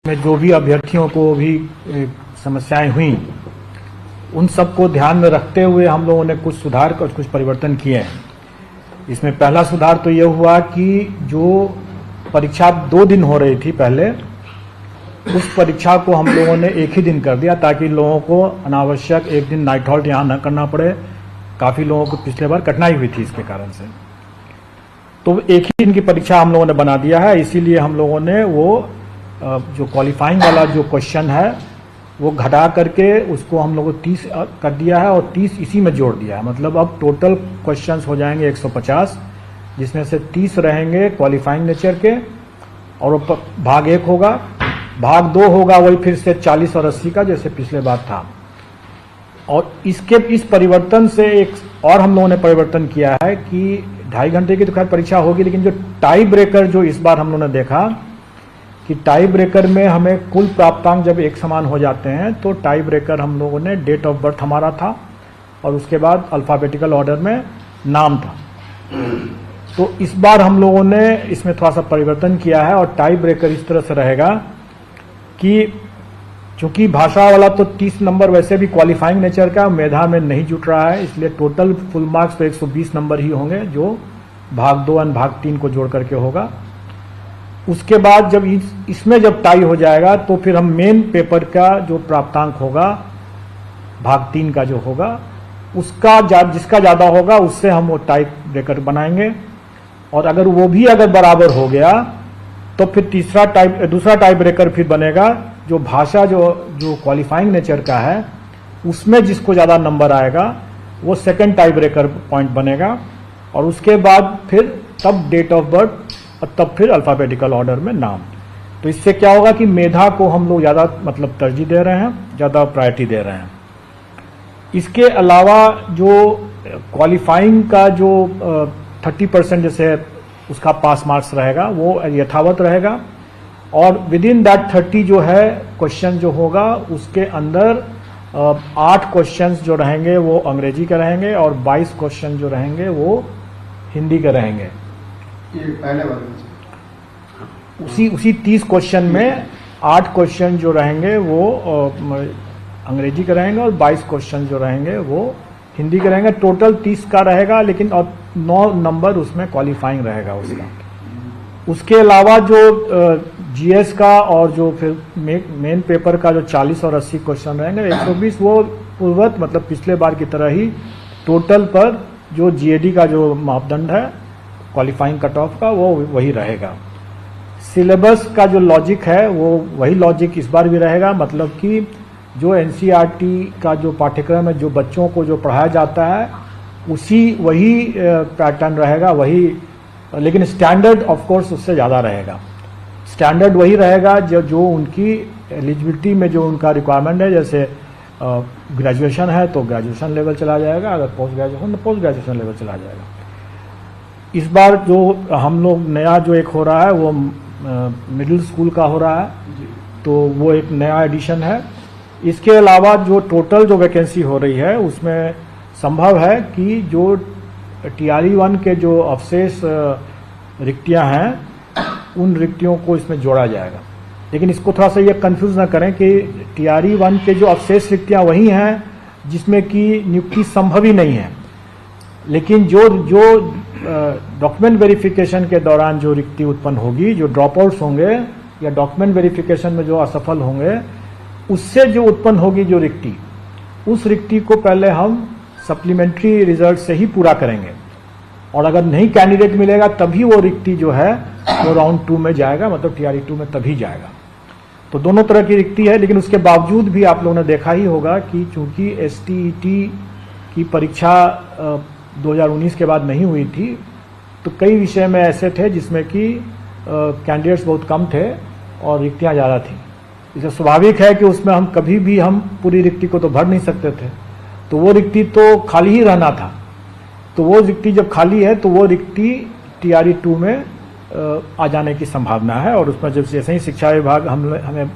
में जो भी अभ्यर्थियों को भी समस्याएं हुई, उन सबको ध्यान में रखते हुए हम लोगों ने कुछ सुधार और कुछ परिवर्तन किए हैं। इसमें पहला सुधार तो ये हुआ कि जो परीक्षा 2 दिन हो रही थी पहले, उस परीक्षा को हम लोगों ने एक ही दिन कर दिया ताकि लोगों को अनावश्यक एक दिन नाइट हॉल्ट यहाँ न करना पड़े। काफ़ी लोगों को पिछले बार कठिनाई हुई थी इसके कारण से, तो एक ही दिन की परीक्षा हम लोगों ने बना दिया है। इसीलिए हम लोगों ने वो जो क्वालिफाइंग वाला जो क्वेश्चन है वो घटा करके उसको हम लोगों को 30 कर दिया है और 30 इसी में जोड़ दिया है। मतलब अब टोटल क्वेश्चंस हो जाएंगे 150, जिसमें से 30 रहेंगे क्वालिफाइंग नेचर के और भाग 1 होगा, भाग 2 होगा वही फिर से 40 और 80 का जैसे पिछले बार था। और इस परिवर्तन से एक और हम लोगों ने परिवर्तन किया है कि 2.5 घंटे की तो खैर परीक्षा होगी, लेकिन जो टाई ब्रेकर जो इस बार हम लोगों ने देखा कि टाई ब्रेकर में हमें कुल प्राप्तांक जब एक समान हो जाते हैं तो टाई ब्रेकर हम लोगों ने डेट ऑफ बर्थ हमारा था और उसके बाद अल्फाबेटिकल ऑर्डर में नाम था। तो इस बार हम लोगों ने इसमें थोड़ा सा परिवर्तन किया है और टाई ब्रेकर इस तरह से रहेगा कि चूंकि भाषा वाला तो 30 नंबर वैसे भी क्वालिफाइंग नेचर का मेधा में नहीं जुट रहा है, इसलिए टोटल फुल मार्क्स तो 120 नंबर ही होंगे जो भाग 2 और भाग 3 को जोड़ करके होगा। उसके बाद जब इसमें जब टाई हो जाएगा तो फिर हम मेन पेपर का जो प्राप्तांक होगा भाग 3 का जो होगा उसका जिसका ज्यादा होगा उससे हम वो टाई ब्रेकर बनाएंगे। और अगर वो भी अगर बराबर हो गया तो फिर दूसरा टाई ब्रेकर फिर बनेगा जो भाषा जो क्वालिफाइंग नेचर का है उसमें जिसको ज्यादा नंबर आएगा वो सेकंड टाई ब्रेकर पॉइंट बनेगा। और उसके बाद फिर तब डेट ऑफ बर्थ और तब फिर अल्फाबेटिकल ऑर्डर में नाम। तो इससे क्या होगा कि मेधा को हम लोग ज्यादा मतलब तरजीह दे रहे हैं, ज्यादा प्रायोरिटी दे रहे हैं। इसके अलावा जो क्वालिफाइंग का जो 30% जैसे उसका पास मार्क्स रहेगा वो यथावत रहेगा और विद इन दैट 30 जो है क्वेश्चन जो होगा उसके अंदर 8 क्वेश्चंस जो रहेंगे वो अंग्रेजी के रहेंगे और 22 क्वेश्चन जो रहेंगे वो हिंदी के रहेंगे। ये पहले वाले उसी 30 क्वेश्चन में 8 क्वेश्चन जो रहेंगे वो अंग्रेजी के रहेंगे और 22 क्वेश्चन जो रहेंगे वो हिंदी के रहेंगे। टोटल 30 का रहेगा, लेकिन और 9 नंबर उसमें क्वालिफाइंग रहेगा उसका। उसके अलावा जो जीएस का और जो फिर मेन पेपर का जो 40 और 80 क्वेश्चन रहेंगे 120 वो पूर्वत मतलब पिछले बार की तरह ही टोटल पर जो जीएडी का जो मापदंड है क्वालिफाइंग कट ऑफ का वो वही रहेगा। सिलेबस का जो लॉजिक है वो वही लॉजिक इस बार भी रहेगा, मतलब कि जो एनसीईआरटी का जो पाठ्यक्रम है जो बच्चों को जो पढ़ाया जाता है वही पैटर्न रहेगा वही, लेकिन स्टैंडर्ड ऑफ कोर्स उससे ज़्यादा रहेगा। स्टैंडर्ड वही रहेगा जो उनकी एलिजिबिलिटी में जो उनका रिक्वायरमेंट है, जैसे ग्रेजुएशन है तो ग्रेजुएशन लेवल चला जाएगा, अगर पोस्ट ग्रेजुएशन तो पोस्ट ग्रेजुएशन लेवल चला जाएगा। इस बार जो हम लोग नया जो एक हो रहा है वो मिडिल स्कूल का हो रहा है, तो वो एक नया एडिशन है। इसके अलावा जो टोटल जो वैकेंसी हो रही है उसमें संभव है कि जो TRE-1 के जो अवशेष रिक्तियां हैं उन रिक्तियों को इसमें जोड़ा जाएगा। लेकिन इसको थोड़ा सा ये कंफ्यूज ना करें कि TRE-1 के जो अवशेष रिक्तियां वही हैं जिसमें कि नियुक्ति संभव ही नहीं है, लेकिन जो डॉक्यूमेंट वेरिफिकेशन के दौरान जो रिक्ति उत्पन्न होगी, जो ड्रॉप आउट्स होंगे या डॉक्यूमेंट वेरिफिकेशन में जो असफल होंगे उससे जो उत्पन्न होगी जो रिक्ति, उस रिक्ति को पहले हम सप्लीमेंट्री रिजल्ट से ही पूरा करेंगे और अगर नहीं कैंडिडेट मिलेगा तभी वो रिक्ति जो है वो राउंड 2 में जाएगा, मतलब TRE-2 में तभी जाएगा। तो दोनों तरह की रिक्ति है, लेकिन उसके बावजूद भी आप लोगों ने देखा ही होगा कि चूंकि STET की परीक्षा 2019 के बाद नहीं हुई थी तो कई विषय में ऐसे थे जिसमें कि कैंडिडेट्स बहुत कम थे और रिक्तियां ज़्यादा थी। इसलिए स्वाभाविक है कि उसमें हम कभी भी हम पूरी रिक्ति को तो भर नहीं सकते थे, तो वो रिक्ति तो खाली ही रहना था। तो वो रिक्ति जब खाली है तो वो रिक्ति TRE-2 में आ जाने की संभावना है और उसमें जब जैसे ही शिक्षा विभाग हमें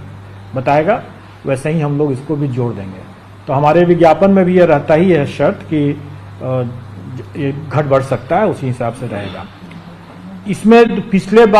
बताएगा वैसे ही हम लोग इसको भी जोड़ देंगे। तो हमारे विज्ञापन में भी ये रहता ही है शर्त कि ये घट बढ़ सकता है, उसी हिसाब से रहेगा। इसमें पिछले बार